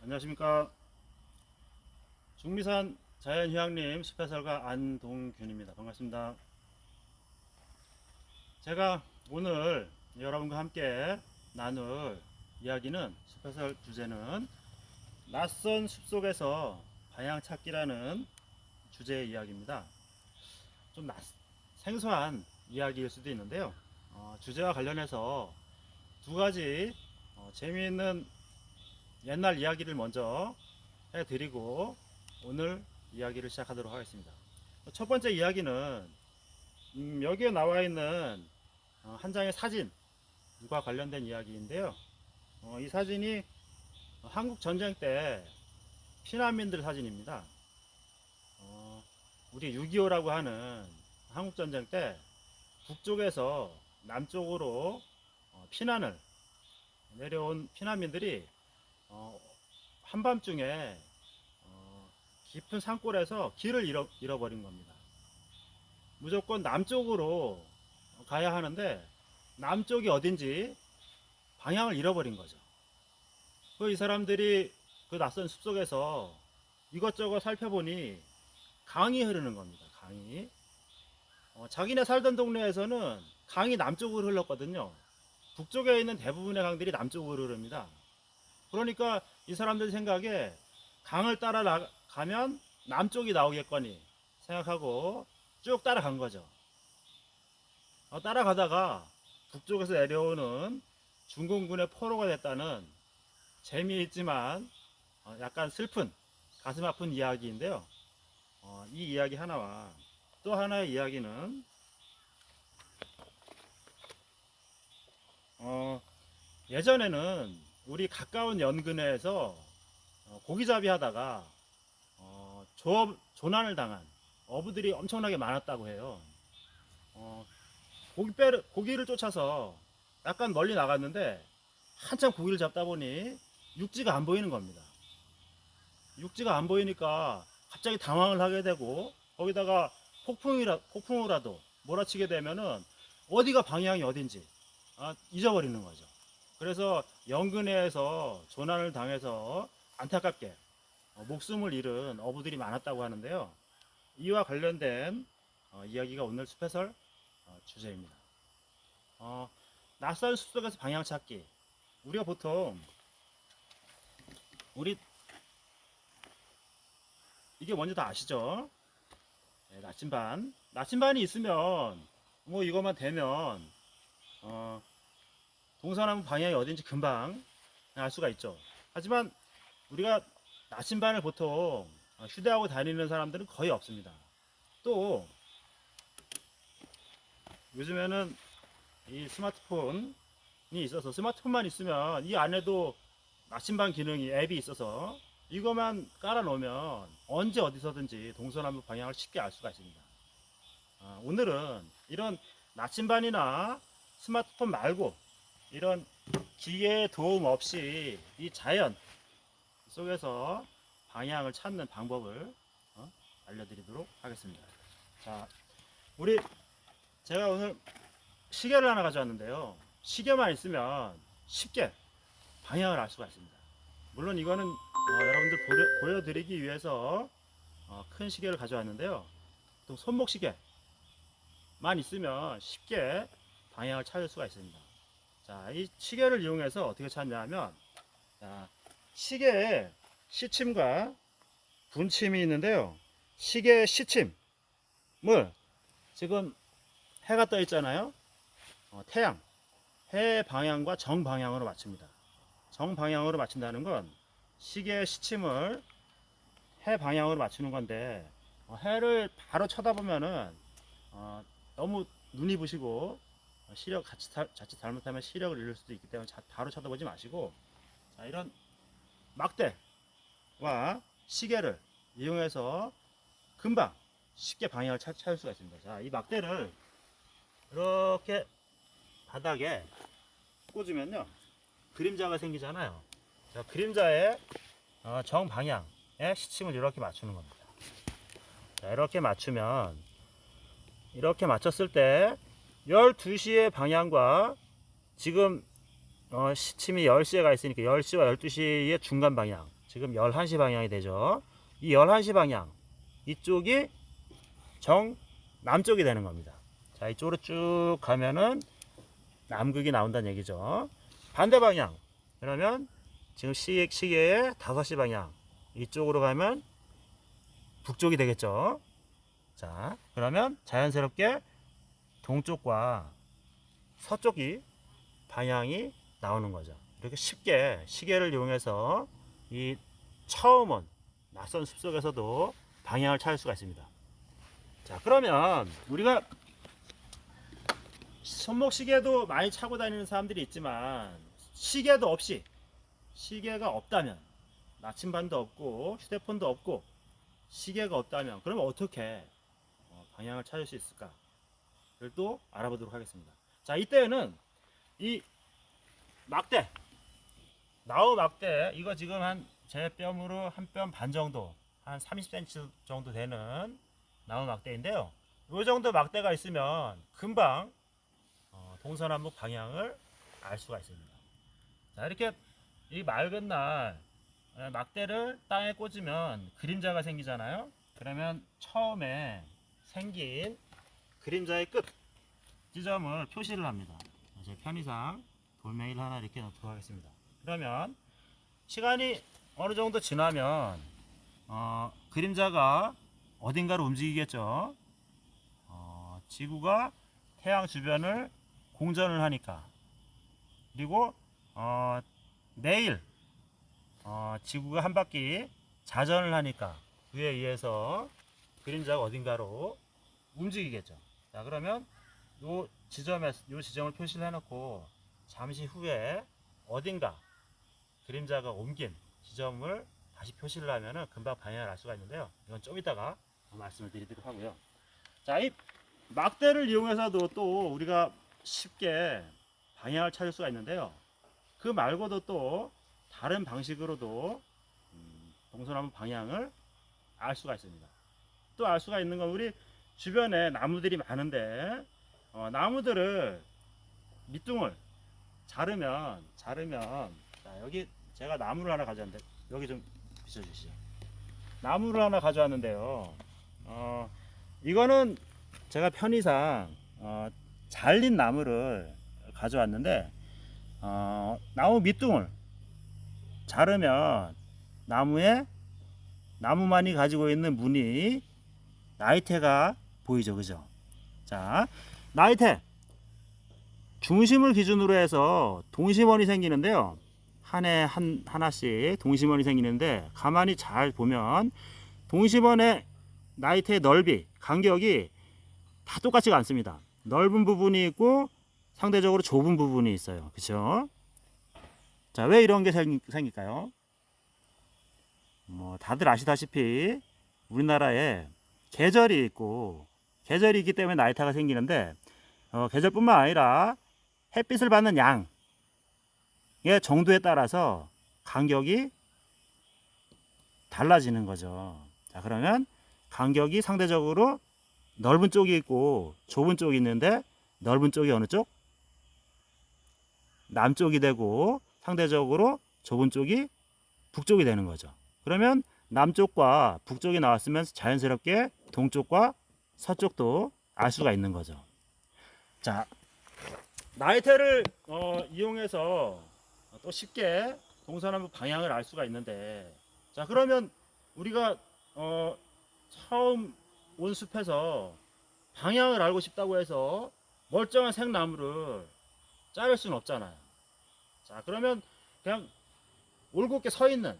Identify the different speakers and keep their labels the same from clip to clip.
Speaker 1: 안녕하십니까. 중미산 자연휴양림 숲해설가 안동균입니다. 반갑습니다. 제가 오늘 여러분과 함께 나눌 이야기는, 숲해설 주제는 낯선 숲속에서 방향 찾기라는 주제의 이야기입니다. 좀 생소한 이야기일 수도 있는데요. 주제와 관련해서 두 가지 재미있는 옛날 이야기를 먼저 해드리고 오늘 이야기를 시작하도록 하겠습니다. 첫 번째 이야기는 여기에 나와 있는 한 장의 사진과 관련된 이야기인데요. 이 사진이 한국 전쟁 때 피난민들 사진입니다. 우리 6.25라고 하는 한국 전쟁 때 북쪽에서 남쪽으로 피난을 내려온 피난민들이 한밤중에 깊은 산골에서 길을 잃어버린 겁니다. 무조건 남쪽으로 가야 하는데 남쪽이 어딘지 방향을 잃어버린 거죠. 이 사람들이 그 낯선 숲속에서 이것저것 살펴보니 강이 흐르는 겁니다. 강이. 자기네 살던 동네에서는 강이 남쪽으로 흘렀거든요. 북쪽에 있는 대부분의 강들이 남쪽으로 흐릅니다. 그러니까 이 사람들 생각에 강을 따라 가면 남쪽이 나오겠거니 생각하고 쭉 따라간 거죠. 따라가다가 북쪽에서 내려오는 중공군의 포로가 됐다는 재미있지만 약간 슬픈, 가슴 아픈 이야기인데요. 이 이야기 하나와 또 하나의 이야기는 예전에는 우리 가까운 연근해에서 고기잡이 하다가 조난을 당한 어부들이 엄청나게 많았다고 해요. 고기를 쫓아서 약간 멀리 나갔는데 한참 고기를 잡다 보니 육지가 안 보이는 겁니다. 육지가 안 보이니까 갑자기 당황을 하게 되고, 거기다가 폭풍우라도 몰아치게 되면은 어디가 방향이 어딘지 잊어버리는 거죠. 그래서 연근해에서 조난을 당해서 안타깝게 목숨을 잃은 어부들이 많았다고 하는데요. 이와 관련된 이야기가 오늘 숲해설 주제입니다. 낯선 숲속에서 방향 찾기. 우리가 보통 이게 뭔지 다 아시죠? 네, 나침반이 있으면 뭐 이것만 되면 동서남북 방향이 어딘지 금방 알 수가 있죠. 하지만 우리가 나침반을 보통 휴대하고 다니는 사람들은 거의 없습니다. 또 요즘에는 이 스마트폰이 있어서, 스마트폰만 있으면 이 안에도 나침반 기능이, 앱이 있어서 이것만 깔아 놓으면 언제 어디서든지 동서남북 방향을 쉽게 알 수가 있습니다. 오늘은 이런 나침반이나 스마트폰 말고 이런 기계의 도움 없이 이 자연 속에서 방향을 찾는 방법을 알려드리도록 하겠습니다. 자, 제가 오늘 시계를 하나 가져왔는데요. 시계만 있으면 쉽게 방향을 알 수가 있습니다. 물론 이거는 여러분들 보여드리기 위해서 큰 시계를 가져왔는데요. 또 손목 시계만 있으면 쉽게 방향을 찾을 수가 있습니다. 자, 이 시계를 이용해서 어떻게 찾냐면, 시계에 시침과 분침이 있는데요. 시계의 시침을 지금 해가 떠 있잖아요. 태양, 해 방향과 정 방향으로 맞춥니다. 정 방향으로 맞춘다는 건 시계의 시침을 해 방향으로 맞추는 건데, 해를 바로 쳐다보면은 너무 눈이 부시고 자칫 잘못하면 시력을 잃을 수도 있기 때문에 바로 쳐다보지 마시고, 이런 막대와 시계를 이용해서 금방 쉽게 방향을 찾을 수가 있습니다. 자, 이 막대를 이렇게 바닥에 꽂으면요, 그림자가 생기잖아요. 자, 그림자의 정방향에 시침을 이렇게 맞추는 겁니다. 자, 이렇게 맞추면, 이렇게 맞췄을 때 12시의 방향과 지금 시침이 10시에 가 있으니까 10시와 12시의 중간 방향, 지금 11시 방향이 되죠. 이 11시 방향 이쪽이 정 남쪽이 되는 겁니다. 자, 이쪽으로 쭉 가면은 남극이 나온다는 얘기죠. 반대 방향 그러면 지금 시계의 5시 방향 이쪽으로 가면 북쪽이 되겠죠. 자, 그러면 자연스럽게 동쪽과 서쪽이 방향이 나오는 거죠. 이렇게 쉽게 시계를 이용해서 이 처음 온 낯선 숲속에서도 방향을 찾을 수가 있습니다. 자, 그러면 우리가 손목시계도 많이 차고 다니는 사람들이 있지만 시계도 없이, 시계가 없다면, 나침반도 없고 휴대폰도 없고 시계가 없다면 그러면 어떻게 방향을 찾을 수 있을까를 또 알아보도록 하겠습니다. 자, 이때는 이 막대, 나우 막대, 이거 지금 한 제 뼘으로 한 뼘 반 정도, 한 30cm 정도 되는 나무 막대인데요. 이 정도 막대가 있으면 금방 동서남북 방향을 알 수가 있습니다. 자, 이렇게 이 맑은 날 막대를 땅에 꽂으면 그림자가 생기잖아요. 그러면 처음에 생긴 그림자의 끝 지점을 표시를 합니다. 제 편의상 돌멩이를 하나 이렇게 넣도록 하겠습니다. 그러면 시간이 어느 정도 지나면 그림자가 어딘가로 움직이겠죠. 지구가 태양 주변을 공전을 하니까, 그리고 내일 지구가 한 바퀴 자전을 하니까 그에 의해서 그림자가 어딘가로 움직이겠죠. 자, 그러면 요 지점을 표시를 해놓고 잠시 후에 어딘가 그림자가 옮긴 지점을 다시 표시를 하면은 금방 방향을 알 수가 있는데요. 이건 좀 이따가 말씀을 드리도록 하고요. 자, 이 막대를 이용해서도 또 우리가 쉽게 방향을 찾을 수가 있는데요. 그 말고도 또 다른 방식으로도 동서남북 방향을 알 수가 있습니다. 또 알 수가 있는 건 우리 주변에 나무들이 많은데 나무들을 밑둥을 자르면 자, 여기 제가 나무를 하나 가져왔는데 여기 좀 비춰주시죠. 나무를 하나 가져왔는데요. 이거는 제가 편의상 잘린 나무를 가져왔는데 나무 밑둥을 자르면 나무만이 가지고 있는 무늬 나이테가 보이죠, 그죠? 자, 나이테 중심을 기준으로 해서 동심원이 생기는데요. 한 해 하나씩 동심원이 생기는데 가만히 잘 보면 동심원의 나이테의 넓이, 간격이 다 똑같지가 않습니다. 넓은 부분이 있고 상대적으로 좁은 부분이 있어요. 그렇죠? 자, 왜 이런 게 생길까요? 다들 아시다시피 우리나라에 계절이 있고 계절이 있기 때문에 나이테가 생기는데 계절뿐만 아니라 햇빛을 받는 양의 정도에 따라서 간격이 달라지는 거죠. 자, 그러면 간격이 상대적으로 넓은 쪽이 있고 좁은 쪽이 있는데 넓은 쪽이 어느 쪽? 남쪽이 되고 상대적으로 좁은 쪽이 북쪽이 되는 거죠. 그러면 남쪽과 북쪽이 나왔으면 자연스럽게 동쪽과 서쪽도 알 수가 있는 거죠. 자, 나이테를 이용해서 또 쉽게 동서남북 방향을 알 수가 있는데, 자, 그러면 우리가 처음 온 숲에서 방향을 알고 싶다고 해서 멀쩡한 생나무를 자를 수는 없잖아요. 자, 그러면 그냥 올곧게 서 있는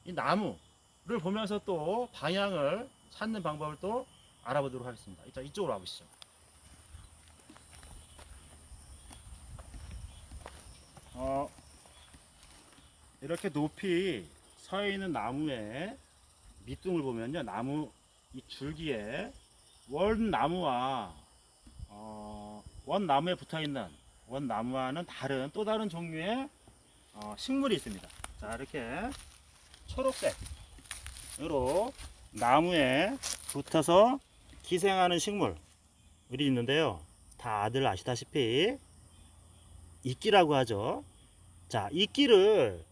Speaker 1: 이 나무를 보면서 또 방향을 찾는 방법을 또 알아보도록 하겠습니다. 일단 이쪽으로 와보시죠. 이렇게 높이 서 있는 나무의 밑둥을 보면요, 나무 이 줄기에 원나무와 원나무에 붙어있는 원나무와는 다른 또 다른 종류의 식물이 있습니다. 자, 이렇게 초록색으로 나무에 붙어서 기생하는 식물이 있는데요. 다들 아시다시피 이끼라고 하죠. 자, 이끼를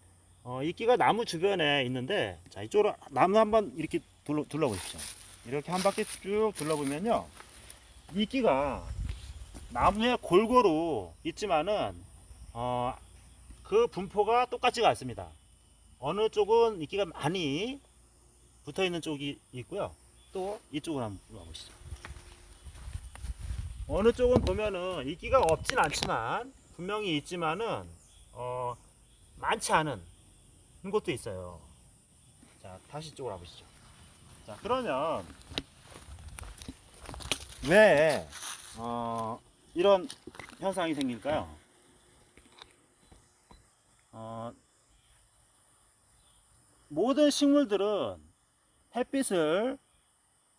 Speaker 1: 이끼가 나무 주변에 있는데, 자, 이쪽으로 나무 한번 이렇게 둘러보십시오. 이렇게 한 바퀴 쭉 둘러보면요, 이끼가 나무에 골고루 있지만은 그 분포가 똑같지가 않습니다. 어느 쪽은 이끼가 많이 붙어 있는 쪽이 있고요. 또 이쪽으로 한번 봐보시죠. 어느 쪽은 보면은 이끼가 없진 않지만 분명히 있지만은 많지 않은 것도 있어요. 자, 다시 이쪽으로 와보시죠. 자, 그러면 왜 이런 현상이 생길까요? 모든 식물들은 햇빛을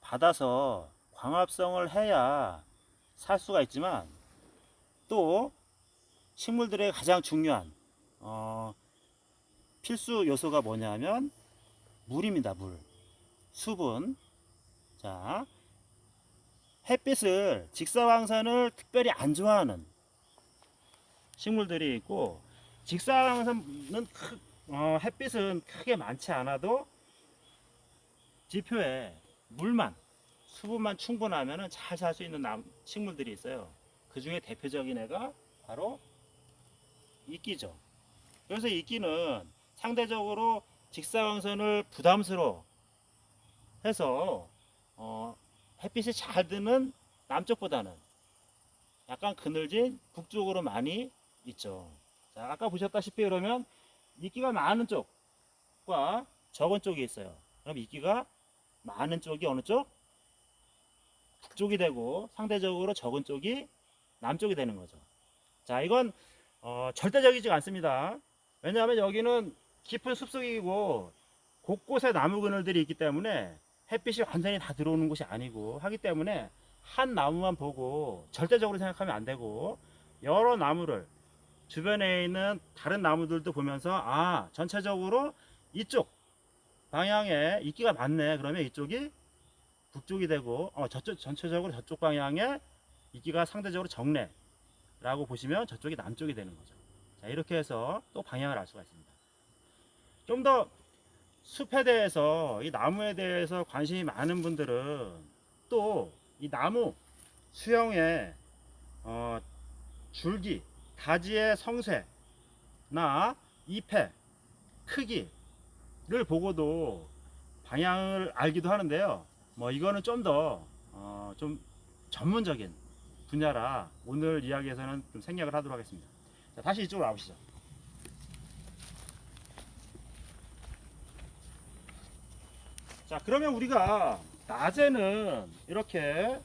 Speaker 1: 받아서 광합성을 해야 살 수가 있지만, 또 식물들의 가장 중요한 필수 요소가 뭐냐면 물입니다. 물, 수분. 자, 햇빛을, 직사광선을 특별히 안 좋아하는 식물들이 있고, 직사광선은 햇빛은 크게 많지 않아도 지표에 물만, 수분만 충분하면 잘 살 수 있는 식물들이 있어요. 그 중에 대표적인 애가 바로 이끼죠. 그래서 이끼는 상대적으로 직사광선을 부담스러워 해서 햇빛이 잘 드는 남쪽보다는 약간 그늘진 북쪽으로 많이 있죠. 자, 아까 보셨다시피 그러면 이끼가 많은 쪽과 적은 쪽이 있어요. 그럼 이끼가 많은 쪽이 어느 쪽? 북쪽이 되고, 상대적으로 적은 쪽이 남쪽이 되는 거죠. 자, 이건 절대적이지 않습니다. 왜냐하면 여기는 깊은 숲속이고 곳곳에 나무 그늘들이 있기 때문에 햇빛이 완전히 다 들어오는 곳이 아니고 하기 때문에 한 나무만 보고 절대적으로 생각하면 안 되고, 여러 나무를, 주변에 있는 다른 나무들도 보면서 전체적으로 이쪽 방향에 이끼가 많네, 그러면 이쪽이 북쪽이 되고, 전체적으로 저쪽 방향에 이끼가 상대적으로 적네 라고 보시면 저쪽이 남쪽이 되는 거죠. 자, 이렇게 해서 또 방향을 알 수가 있습니다. 좀 더 숲에 대해서, 이 나무에 대해서 관심이 많은 분들은 또 이 나무 수영의 줄기, 가지의 성쇠나 잎의 크기를 보고도 방향을 알기도 하는데요. 이거는 좀 더 좀 전문적인 분야라 오늘 이야기에서는 좀 생략을 하도록 하겠습니다. 자, 다시 이쪽으로 와보시죠. 자, 그러면 우리가 낮에는 이렇게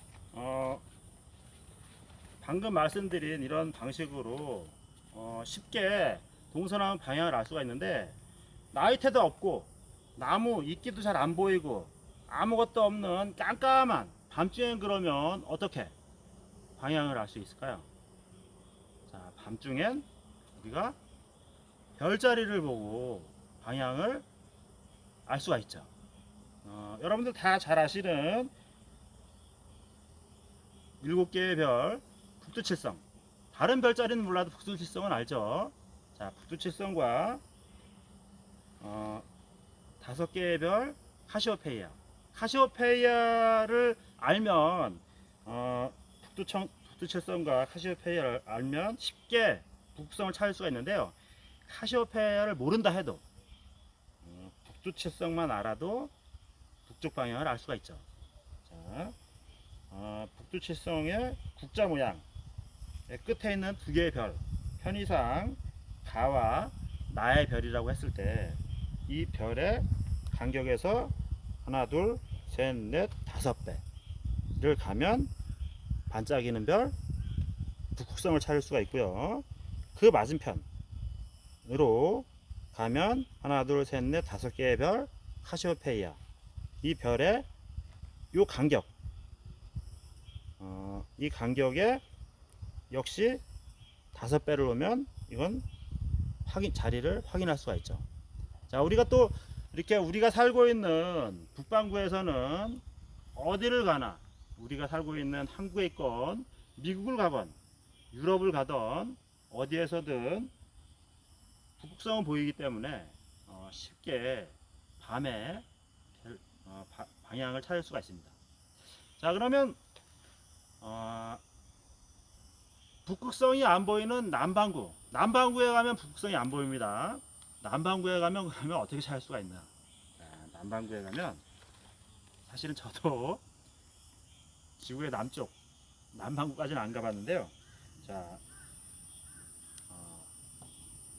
Speaker 1: 방금 말씀드린 이런 방식으로 쉽게 동서남 방향을 알 수가 있는데, 나이테도 없고 나무 이끼도 잘 안 보이고 아무것도 없는 깜깜한 밤중엔 그러면 어떻게 방향을 알 수 있을까요? 자, 밤중엔 우리가 별자리를 보고 방향을 알 수가 있죠. 여러분들 다 잘 아시는 7개의 별, 북두칠성. 다른 별자리는 몰라도 북두칠성은 알죠. 자, 북두칠성과 5개의 별, 카시오페이아. 카시오페이아를 알면 북두칠성과 카시오페이아를 알면 쉽게 북극성을 찾을 수가 있는데요. 카시오페이아를 모른다 해도 북두칠성만 알아도 북쪽 방향을 알 수가 있죠. 자, 북두칠성의 국자 모양 끝에 있는 2개의 별, 편의상 가와 나의 별이라고 했을 때 이 별의 간격에서 하나, 둘, 셋, 넷, 5배를 가면 반짝이는 별 북극성을 찾을 수가 있고요. 그 맞은편으로 가면 하나, 둘, 셋, 넷, 5개의 별 카시오페이아. 이 별의 요 간격, 이 간격에 역시 5배를 오면 이건 자리를 확인할 수가 있죠. 자, 우리가 또 이렇게 우리가 살고 있는 북반구에서는 어디를 가나, 우리가 살고 있는 한국에 있건 미국을 가건 유럽을 가던 어디에서든 북극성은 보이기 때문에 쉽게 밤에 방향을 찾을 수가 있습니다. 자, 그러면 북극성이 안 보이는 남반구에 가면 북극성이 안 보입니다. 남반구에 가면 그러면 어떻게 찾을 수가 있나? 자, 남반구에 가면 사실은 저도 지구의 남쪽 남반구까지는 안 가봤는데요. 자,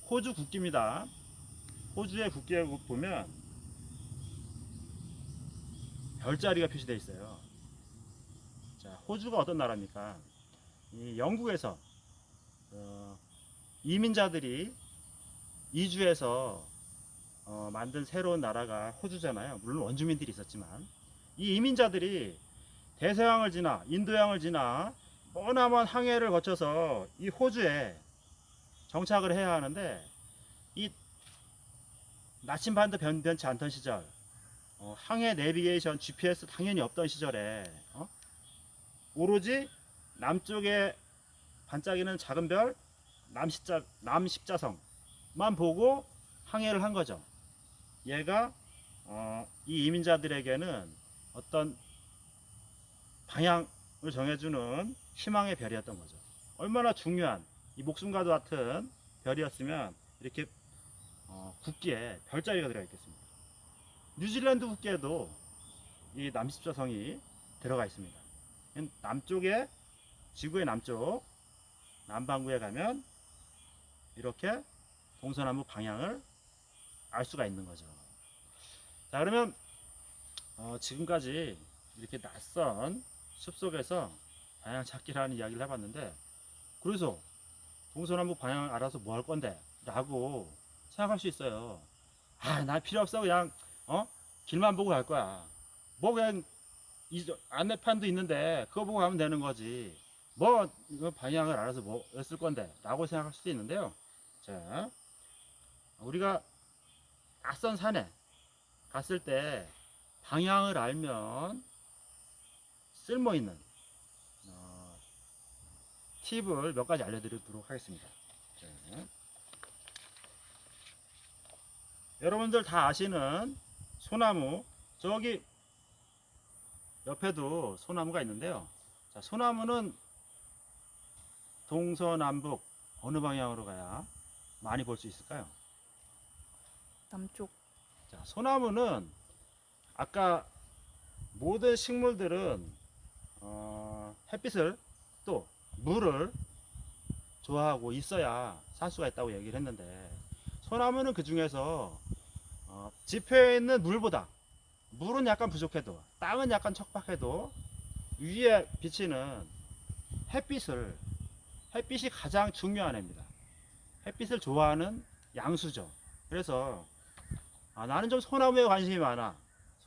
Speaker 1: 호주 국기입니다. 호주의 국기에 보면 별자리가 표시되어 있어요. 자, 호주가 어떤 나라입니까? 이 영국에서 이민자들이 이주해서 만든 새로운 나라가 호주잖아요. 물론 원주민들이 있었지만 이 이민자들이 대서양을 지나 인도양을 지나 머나먼 항해를 거쳐서 이 호주에 정착을 해야 하는데 이 나침반도 변변치 않던 시절, 항해 내비게이션 GPS 당연히 없던 시절에 오로지 남쪽에 반짝이는 작은 별 남십자성만 보고 항해를 한 거죠. 얘가 이 이민자들에게는 어떤 방향을 정해주는 희망의 별이었던 거죠. 얼마나 중요한 이 목숨과도 같은 별이었으면 이렇게 국기에 별자리가 들어있겠습니다. 뉴질랜드 국기에도 이 남십자성이 들어가 있습니다. 남쪽에 지구의 남쪽 남반구에 가면 이렇게 동서남북 방향을 알 수가 있는 거죠. 자, 그러면 지금까지 이렇게 낯선 숲속에서 방향 찾기라는 이야기를 해봤는데, 그래서 동서남북 방향을 알아서 뭐 할 건데 라고 생각할 수 있어요. 나 필요 없어, 그냥 길만 보고 갈 거야. 뭐 그냥 안내판도 있는데 그거 보고 가면 되는 거지. 뭐 방향을 알아서 뭐 했을 건데 라고 생각할 수도 있는데요. 자, 우리가 낯선 산에 갔을 때 방향을 알면 쓸모있는 팁을 몇 가지 알려드리도록 하겠습니다. 자, 여러분들 다 아시는 소나무, 저기 옆에도 소나무가 있는데요. 자, 소나무는 동서남북 어느 방향으로 가야 많이 볼 수 있을까요?
Speaker 2: 남쪽.
Speaker 1: 자, 소나무는 아까 모든 식물들은 햇빛을 또 물을 좋아하고 있어야 살 수가 있다고 얘기를 했는데, 소나무는 그 중에서 지표에 있는 물보다 물은 약간 부족해도 땅은 약간 척박해도 위에 비치는 햇빛이 가장 중요한 애입니다. 햇빛을 좋아하는 양수죠. 그래서 나는 좀 소나무에 관심이 많아,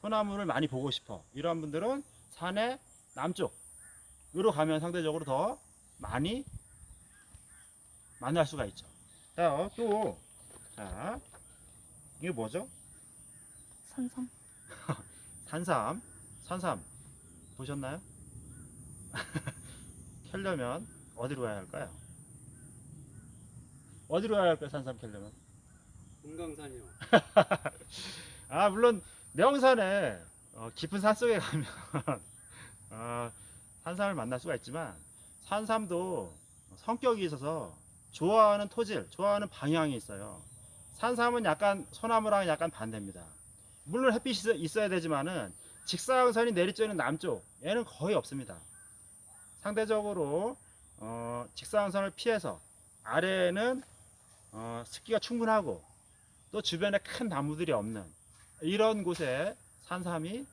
Speaker 1: 소나무를 많이 보고 싶어, 이런 분들은 산의 남쪽으로 가면 상대적으로 더 많이 만날 수가 있죠. 자, 또 이게 뭐죠?
Speaker 2: 산삼.
Speaker 1: 산삼 보셨나요? 캐려면 어디로 가야 할까요? 어디로 가야 할까요? 산삼 캐려면?
Speaker 3: 금강산이요.
Speaker 1: 물론 명산에 깊은 산속에 가면 산삼을 만날 수가 있지만, 산삼도 성격이 있어서 좋아하는 토질, 좋아하는 방향이 있어요. 산삼은 약간 소나무랑 약간 반대입니다. 물론 햇빛이 있어야 되지만은 직사광선이 내리쬐는 남쪽, 얘는 거의 없습니다. 상대적으로 직사광선을 피해서 아래에는 습기가 충분하고 또 주변에 큰 나무들이 없는 이런 곳에 산삼이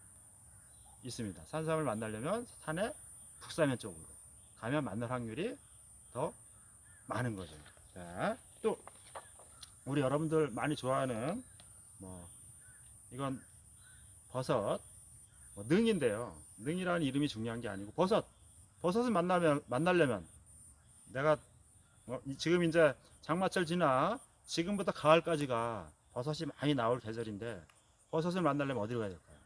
Speaker 1: 있습니다. 산삼을 만나려면 산의 북사면 쪽으로 가면 만날 확률이 더 많은 거죠. 자, 또 우리 여러분들 많이 좋아하는 이건 버섯, 능인데요. 능이라는 이름이 중요한 게 아니고 버섯을 만나려면 내가 지금 이제 장마철 지나 지금부터 가을까지가 버섯이 많이 나올 계절인데, 버섯을 만나려면 어디로 가야 될까요?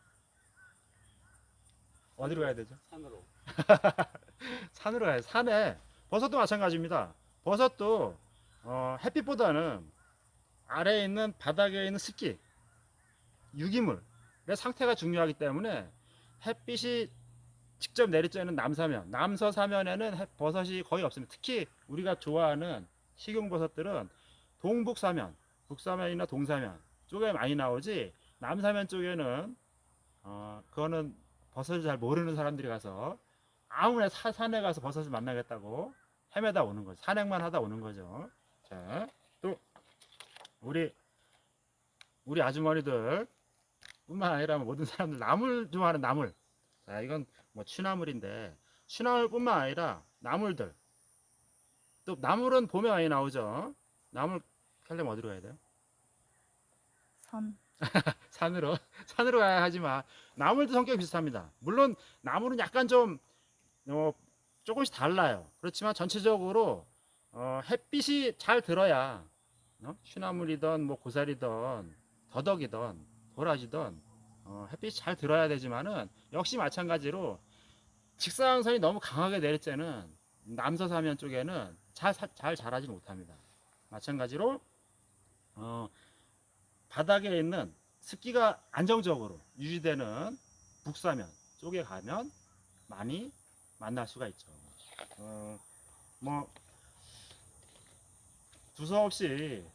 Speaker 1: 어디로 가야 되죠?
Speaker 3: 산으로.
Speaker 1: 산으로 가야 돼요. 산에 버섯도 마찬가지입니다. 버섯도 햇빛보다는 아래에 있는 바닥에 있는 습기, 유기물의 상태가 중요하기 때문에 햇빛이 직접 내리쬐는 남사면, 남서사면에는 버섯이 거의 없습니다. 특히 우리가 좋아하는 식용버섯들은 동북사면, 북사면이나 동사면 쪽에 많이 나오지, 남사면 쪽에는 그거는 버섯을 잘 모르는 사람들이 가서 아무나 산에 가서 버섯을 만나겠다고 헤매다 오는 거죠. 산행만 하다 오는 거죠. 자, 또 우리 아주머니들 뿐만 아니라 모든 사람들 나물 좋아하는 나물. 자, 이건 뭐 취나물인데, 취나물뿐만 아니라 나물들. 또 나물은 봄에 많이 나오죠. 나물 캐려면 어디로 가야 돼요?
Speaker 2: 산.
Speaker 1: 산으로 산으로 가야 하지만 나물도 성격이 비슷합니다. 물론 나물은 약간 좀 조금씩 달라요. 그렇지만 전체적으로 햇빛이 잘 들어야 취나물이든 뭐 고사리든 더덕이든 도라지든 햇빛이 잘 들어야 되지만은 역시 마찬가지로 직사광선이 너무 강하게 내리쬐는 남서사면 쪽에는 잘 자라지 못합니다. 마찬가지로 바닥에 있는 습기가 안정적으로 유지되는 북사면 쪽에 가면 많이 만날 수가 있죠. 뭐 두서없이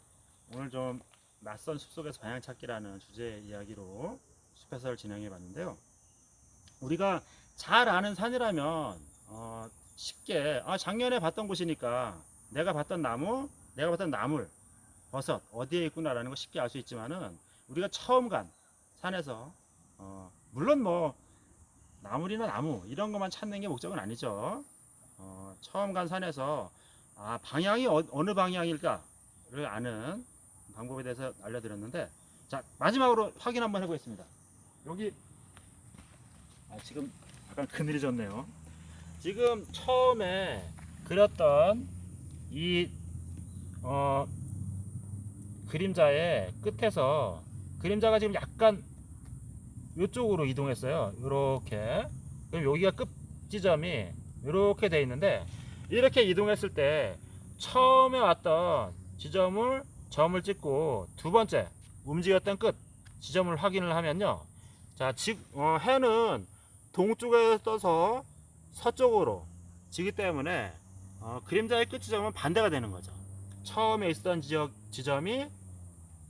Speaker 1: 오늘 좀 낯선 숲속에서 방향 찾기라는 주제 이야기로 숲해설 진행해 봤는데요. 우리가 잘 아는 산이라면 쉽게 작년에 봤던 곳이니까 내가 봤던 나무, 내가 봤던 나물, 버섯 어디에 있구나라는 거 쉽게 알 수 있지만은 우리가 처음 간 산에서 물론 뭐 나물이나 나무 이런 것만 찾는 게 목적은 아니죠. 처음 간 산에서 방향이 어느 방향일까를 아는 방법에 대해서 알려드렸는데, 자 마지막으로 확인 한번 해보겠습니다. 여기 지금 약간 그늘이 졌네요. 지금 처음에 그렸던 이 그림자의 끝에서 그림자가 지금 약간 이쪽으로 이동했어요. 이렇게. 그럼 여기가 끝 지점이 이렇게 돼 있는데, 이렇게 이동했을 때 처음에 왔던 점을 찍고 두 번째 움직였던 끝 지점을 확인을 하면요. 자, 해는 동쪽에 떠서 서쪽으로 지기 때문에 그림자의 끝 지점은 반대가 되는 거죠. 처음에 있었던 지점이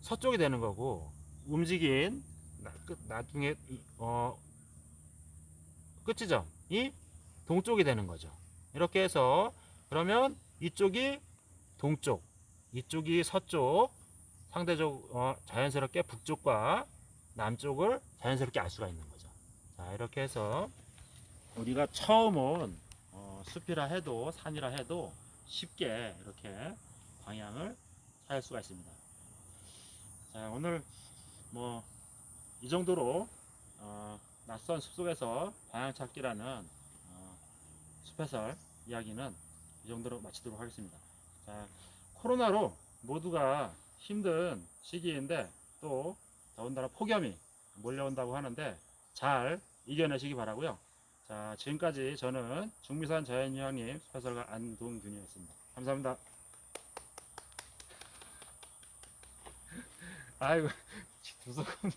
Speaker 1: 서쪽이 되는 거고, 움직인 나중에 끝 지점이 동쪽이 되는 거죠. 이렇게 해서 그러면 이쪽이 동쪽, 이쪽이 서쪽, 상대적 자연스럽게 북쪽과 남쪽을 자연스럽게 알 수가 있는 거죠. 자, 이렇게 해서 우리가 처음 온 숲이라 해도 산이라 해도 쉽게 이렇게 방향을 찾을 수가 있습니다. 자, 오늘 뭐 이 정도로 낯선 숲속에서 방향 찾기라는 숲해설 이야기는 이 정도로 마치도록 하겠습니다. 자, 코로나로 모두가 힘든 시기인데 또 더군다나 폭염이 몰려온다고 하는데 잘 이겨내시기 바라고요. 자, 지금까지 저는 중미산 자연휴양림 숲해설가 안동균이었습니다. 감사합니다. 아이고, 두서없네.